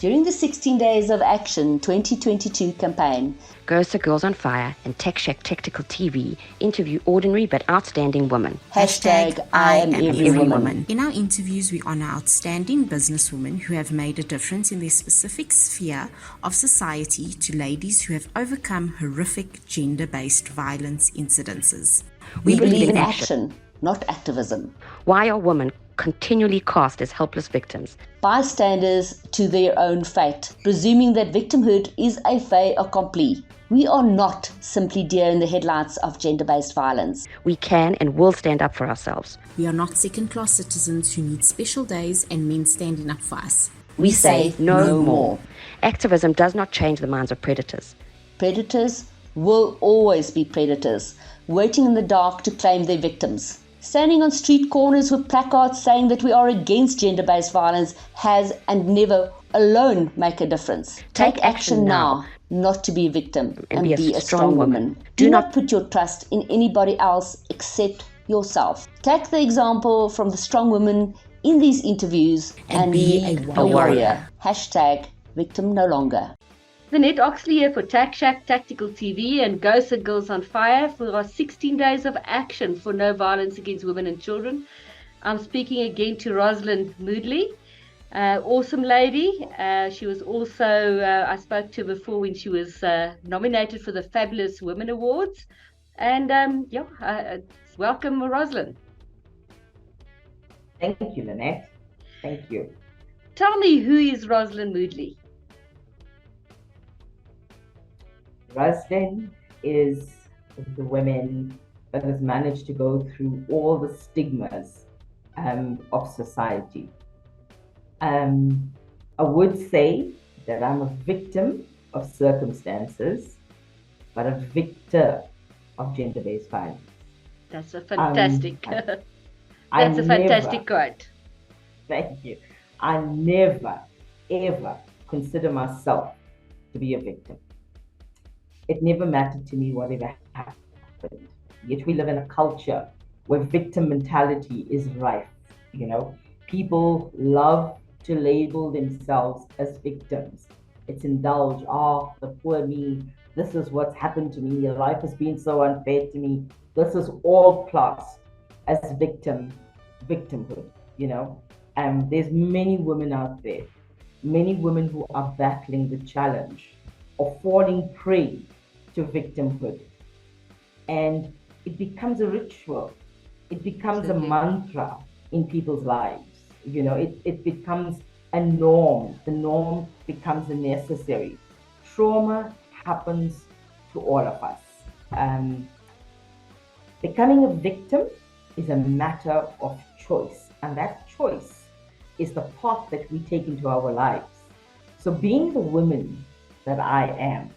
During the 16 Days of Action 2022 campaign, Girls on Fire and Tech Shack Tactical TV interview ordinary but outstanding women. Hashtag I am every woman. In our interviews, we honor outstanding businesswomen who have made a difference in their specific sphere of society to ladies who have overcome horrific gender-based violence incidences. We believe in action, not activism. Why are women continually cast as helpless victims? Bystanders to their own fate, presuming that victimhood is a fait accompli. We are not simply deer in the headlights of gender-based violence. We can and will stand up for ourselves. We are not second-class citizens who need special days and men standing up for us. We say no more. Activism does not change the minds of predators. Predators will always be predators, waiting in the dark to claim their victims. Standing on street corners with placards saying that we are against gender-based violence has and never alone make a difference. Take action now, not to be a victim, and be a strong woman. Do not put your trust in anybody else except yourself. Take the example from the strong women in these interviews and be a warrior. Hashtag victim no longer. Lynette Oxley here for Tech Shack Tactical TV and Ghosts and Girls on Fire for our 16 Days of Action for No Violence Against Women and Children. I'm speaking again to Roslyn Moodley, awesome lady. She was also, I spoke to her before when she was nominated for the Fabulous Women Awards. And welcome, Roslyn. Thank you, Lynette. Thank you. Tell me, who is Roslyn Moodley? Roslyn is the woman that has managed to go through all the stigmas of society. I would say that I'm a victim of circumstances, but a victor of gender-based violence. That's a fantastic, that's a fantastic quote. Thank you. I never, ever consider myself to be a victim. It never mattered to me whatever happened. Yet we live in a culture where victim mentality is rife. You know, people love to label themselves as victims. It's indulge, the poor me, this is what's happened to me, your life has been so unfair to me. This is all classed as victimhood, you know. There's many women out there, many women who are battling the challenge of falling prey to victimhood. And it becomes a ritual. It becomes a mantra in people's lives. You know, it becomes a norm. The norm becomes a necessary. Trauma happens to all of us. Becoming a victim is a matter of choice. And that choice is the path that we take into our lives. So being the woman that I am,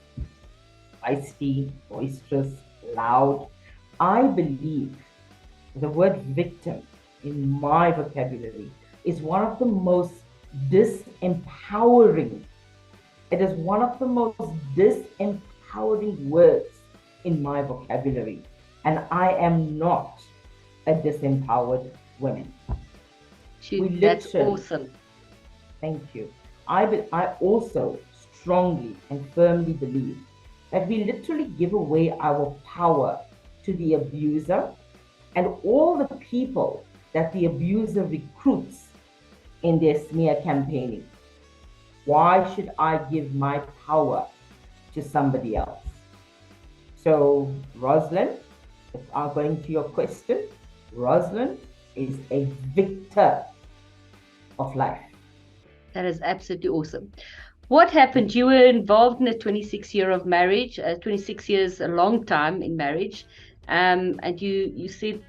feisty, boisterous, loud, I believe the word victim in my vocabulary is one of the most disempowering. It is one of the most disempowering words in my vocabulary. And I am not a disempowered woman. That's awesome. Thank you. I also strongly and firmly believe that we literally give away our power to the abuser and all the people that the abuser recruits in their smear campaigning. Why should I give my power to somebody else? So, Roslyn, if I'm going to your question, Roslyn is a victor of life. That is absolutely awesome. What happened? You were involved in a 26 year of marriage, 26 years, a long time in marriage. And you said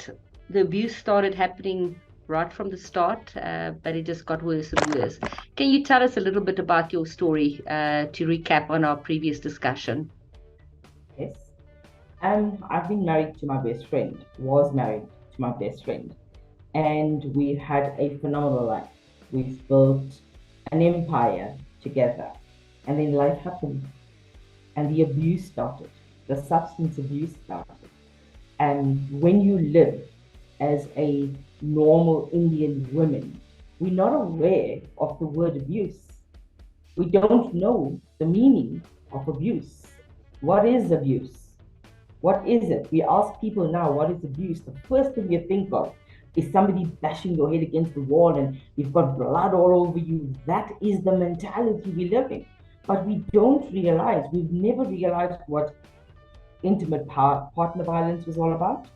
the abuse started happening right from the start, but it just got worse and worse. Can you tell us a little bit about your story to recap on our previous discussion? Yes. I've been married to my best friend, was married to my best friend, and we had a phenomenal life. We've built an empire together, and then life happened and the abuse started, the substance abuse started. And when you live as a normal Indian woman, we're not aware of the word abuse. We don't know the meaning of abuse. What is abuse? What is it? We ask people now, what is abuse? The first thing you think of is somebody bashing your head against the wall and you've got blood all over you. That is the mentality we live in. But we don't realize, we've never realized what intimate partner violence was all about.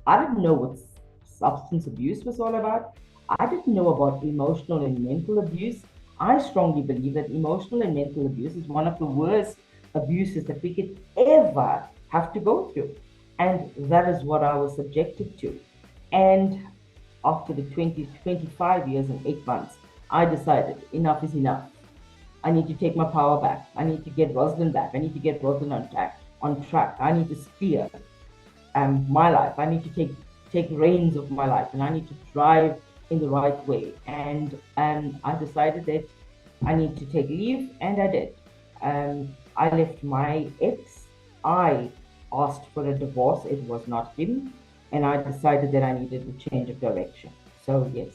I didn't know what substance abuse was all about. I didn't know about emotional and mental abuse. I strongly believe that emotional and mental abuse is one of the worst abuses that we could ever have to go through. And that is what I was subjected to. And after the 25 years and 8 months, I decided enough is enough. I need to take my power back. I need to get Roslyn back. I need to get Roslyn on track. I need to steer my life. I need to take reins of my life, and I need to drive in the right way. And I decided that I need to take leave, and I did. I left my ex. I asked for a divorce. It was not him, and I decided that I needed a change of direction. So yes.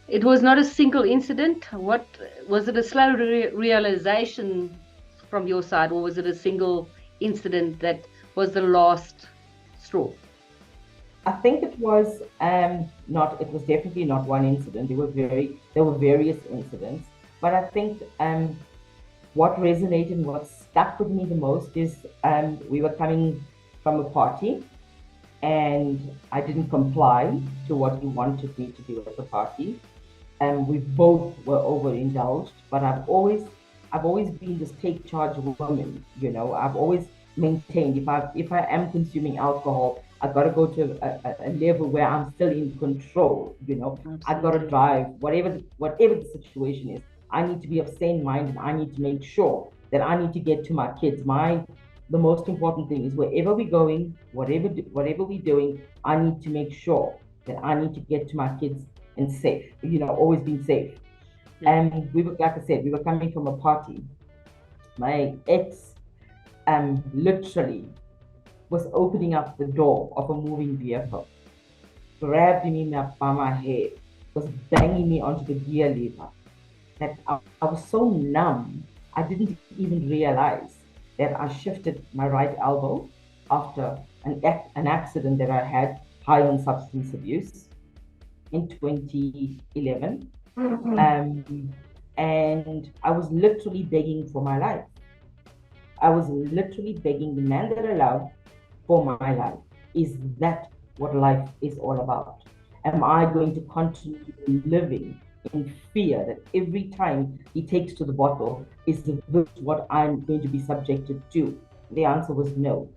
It was not a single incident. What was it? A slow realization from your side, or was it a single incident that was the last straw? I think it was not. It was definitely not one incident. There were various incidents, but I think what resonated and what stuck with me the most is we were coming from a party, and I didn't comply to what he wanted me to do at the party. We both were overindulged, but I've always been this take charge woman. You know, I've always maintained if I am consuming alcohol, I've got to go to a level where I'm still in control. You know, absolutely. I've got to drive whatever the situation is. I need to be of sane mind, and I need to make sure that I need to get to my kids. The most important thing is wherever we're going, whatever we're doing, I need to make sure that I need to get to my kids and safe. You know, always being safe. And we were, like I said, we were coming from a party. My ex literally was opening up the door of a moving vehicle, grabbed me by my hair, was banging me onto the gear lever. That I was so numb, I didn't even realize that I shifted my right elbow after an accident that I had high on substance abuse in 2011. And I was literally begging for my life. I was literally begging the man that I love for my life. Is that what life is all about? Am I going to continue living in fear that every time he takes to the bottle is what I'm going to be subjected to? The answer was no.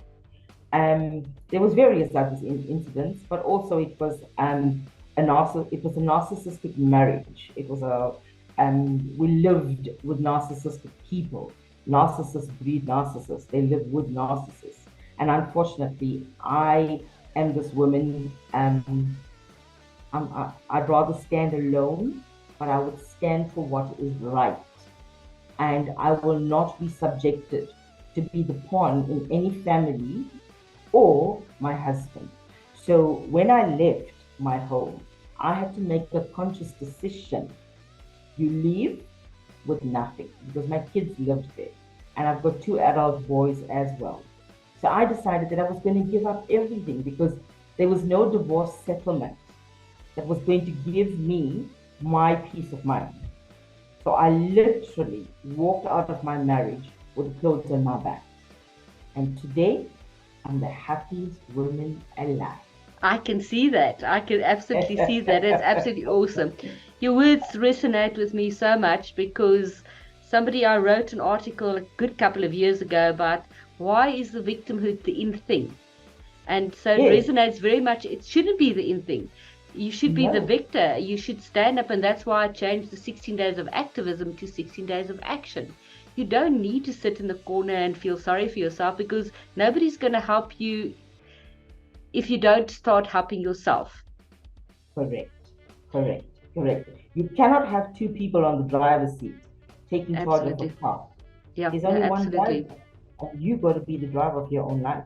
There was various other incidents, but also it was a narcissistic marriage. It was we lived with narcissistic people. Narcissists breed narcissists. They live with narcissists. And unfortunately, I am this woman. I'd rather stand alone, but I would stand for what is right. And I will not be subjected to be the pawn in any family or my husband. So when I left my home, I had to make a conscious decision. You leave with nothing, because my kids lived there. And I've got 2 adult boys as well. So I decided that I was going to give up everything, because there was no divorce settlement that was going to give me my peace of mind. So I literally walked out of my marriage with clothes on my back. And today, I'm the happiest woman alive. I can see that. I can absolutely see that. It's absolutely awesome. Your words resonate with me so much, because I wrote an article a good couple of years ago about why is the victimhood the in thing? And so it resonates very much. It shouldn't be the in thing. You should be the victor. You should stand up, and that's why I changed the 16 days of activism to 16 days of action. You don't need to sit in the corner and feel sorry for yourself, because nobody's going to help you if you don't start helping yourself. Correct. You cannot have 2 people on the driver's seat taking charge of the car. Yeah, there's only one driver, and you've got to be the driver of your own life.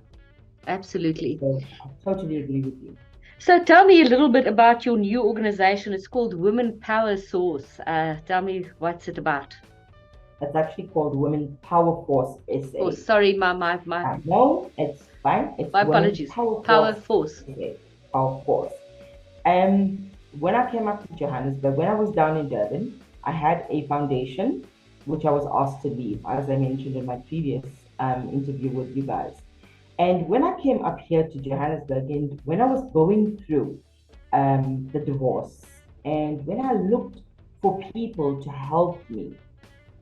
Absolutely. So I totally agree with you. So tell me a little bit about your new organization. It's called Women Power Source. Tell me, what's it about? It's actually called Women Power Force SA. Oh, sorry, my No, it's fine. It's my Women apologies. Power Force SA. Power Force. When I came up to Johannesburg, when I was down in Durban, I had a foundation which I was asked to leave, as I mentioned in my previous interview with you guys. And when I came up here to Johannesburg, and when I was going through the divorce, and when I looked for people to help me,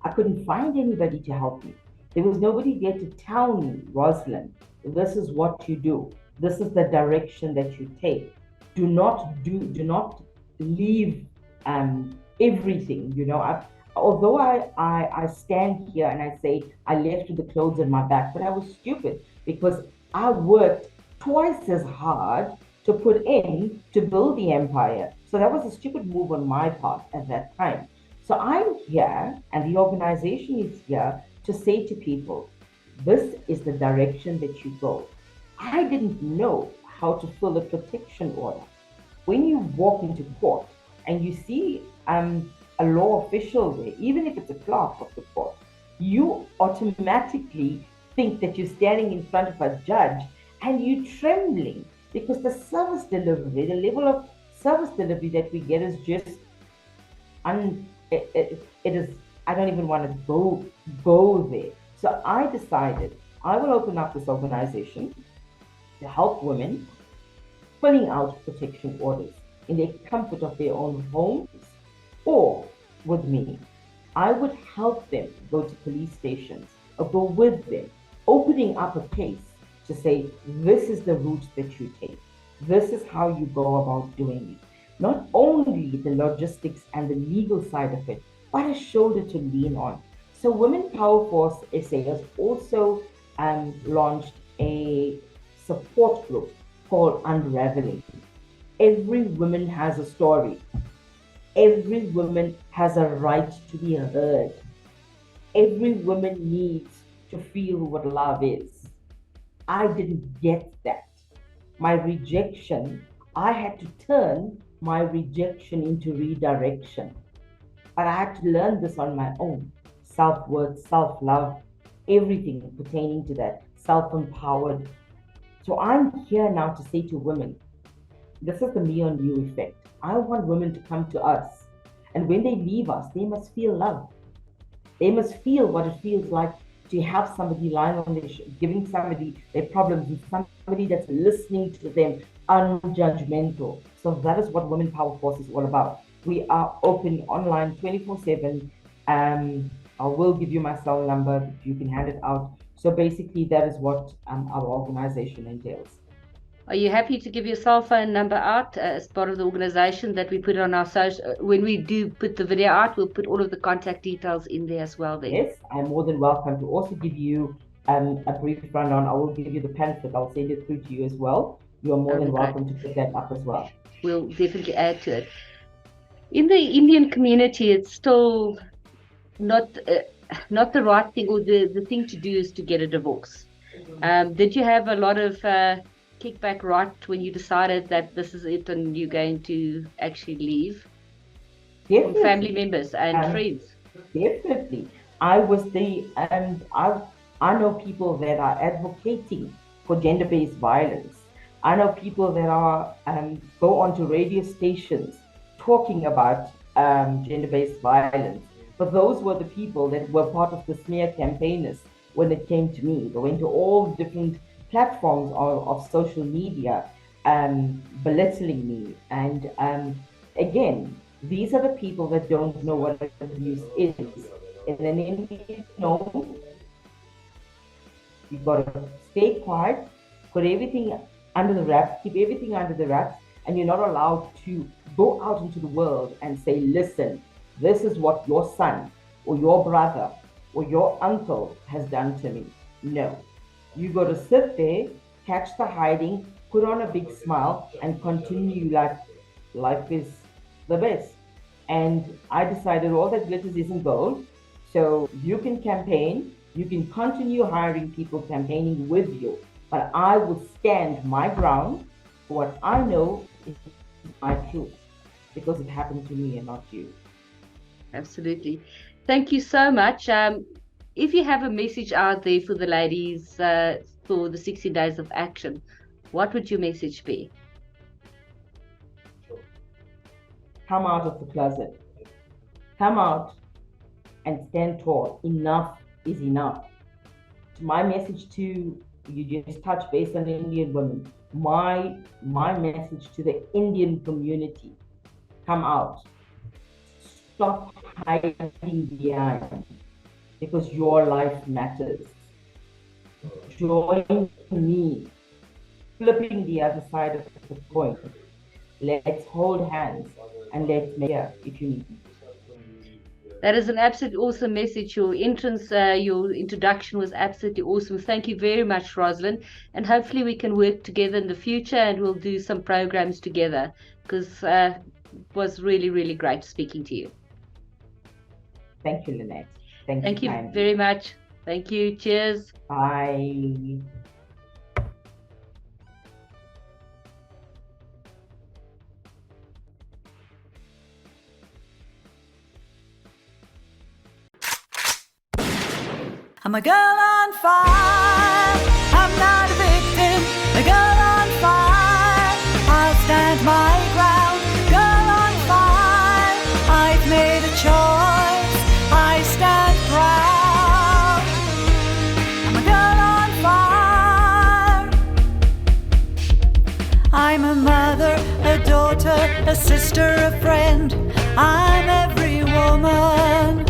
I couldn't find anybody to help me. There was nobody there to tell me, Roslyn, this is what you do. This is the direction that you take. Do not leave everything. Although I stand here and I say I left with the clothes on my back, but I was stupid because I worked twice as hard to put in to build the empire. So that was a stupid move on my part at that time. So I'm here, and the organization is here to say to people, this is the direction that you go. I didn't know how to fill a protection order. When you walk into court and you see a law official there, even if it's a clerk of the court, you automatically think that you're standing in front of a judge and you're trembling because the service delivery, the level of service delivery that we get is just it is, I don't even want to go there. So I decided I will open up this organization to help women filling out protection orders in the comfort of their own homes or with me. I would help them go to police stations or go with them, opening up a case to say, this is the route that you take. This is how you go about doing it. Not only the logistics and the legal side of it, but a shoulder to lean on. So Women Power Force SA has also launched a support group called Unraveling. Every woman has a story. Every woman has a right to be heard. Every woman needs to feel what love is. I didn't get that. My rejection, I had to turn my rejection into redirection. But I had to learn this on my own. Self-worth, self-love, everything pertaining to that, self-empowered. So I'm here now to say to women, this is the me on you effect. I want women to come to us. And when they leave us, they must feel love. They must feel what it feels like to have somebody lying on their giving somebody their problems, and somebody that's listening to them, unjudgmental. So that is what Women Power Force is all about. We are open online 24/7. I will give you my cell number. You can hand it out. So basically, that is what our organization entails. Are you happy to give your cell phone number out as part of the organization that we put on our social? When we do put the video out, we'll put all of the contact details in there as well. Then. Yes, I'm more than welcome to also give you a brief rundown. I will give you the pamphlet. I'll send it through to you as well. You are more than welcome to put that up as well. We'll definitely add to it. In the Indian community, it's still not the right thing, or the thing to do is to get a divorce. Did you have a lot of kickback right when you decided that this is it and you're going to actually leave? From family members and friends? Definitely. I was I know people that are advocating for gender-based violence. I know people that are go onto radio stations talking about gender-based violence. But those were the people that were part of the smear campaigners when it came to me. They went to all different platforms of social media, belittling me. And again, these are the people that don't know what abuse is. And then you've got to stay quiet, put everything under the wraps, keep everything under the wraps, and you're not allowed to go out into the world and say, listen, this is what your son or your brother or your uncle has done to me. No. You got to sit there, catch the hiding, put on a big smile, and continue like life is the best. And I decided all that glitters isn't gold. So you can campaign, you can continue hiring people campaigning with you, but I will stand my ground for what I know is my truth, because it happened to me and not you. Absolutely. Thank you so much. If you have a message out there for the ladies for the 60 days of action, what would your message be? Come out of the closet. Come out and stand tall. Enough is enough. My message to you, just touch base on Indian women. My message to the Indian community: come out. Stop hiding behind, because your life matters. Join me, flipping the other side of the coin. Let's hold hands and let's make it if you need me. That is an absolutely awesome message. Your entrance, your introduction was absolutely awesome. Thank you very much, Roslyn. And hopefully we can work together in the future and we'll do some programs together, because it was really, really great speaking to you. Thank you, Lynette. Thank you very much. Thank you. Cheers. Bye. I'm a girl on fire, I'm not a victim, a girl on fire, I'll stand my ground, girl on fire, I've made a choice, I stand proud. I'm a girl on fire, I'm a mother, a daughter, a sister, a friend, I'm every woman.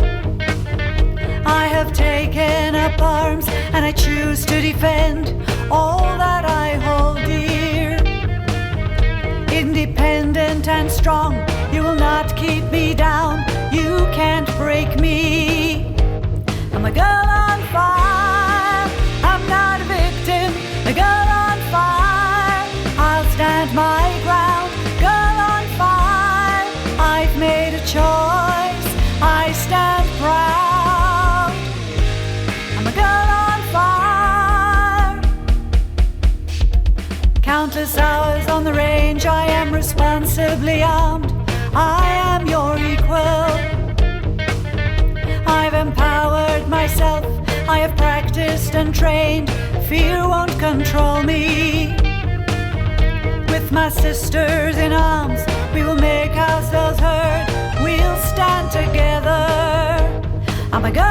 I have taken up arms and I choose to defend all that I hold dear. Independent and strong, you will not keep me down, you can't break me. I'm a girl on fire, I'm not a victim, a girl on fire, I'll stand my ground, girl on fire, I've made a choice, I stand proud. Countless hours on the range, I am responsibly armed, I am your equal. I've empowered myself, I have practiced and trained, fear won't control me. With my sisters in arms, we will make ourselves heard, we'll stand together. I'm a girl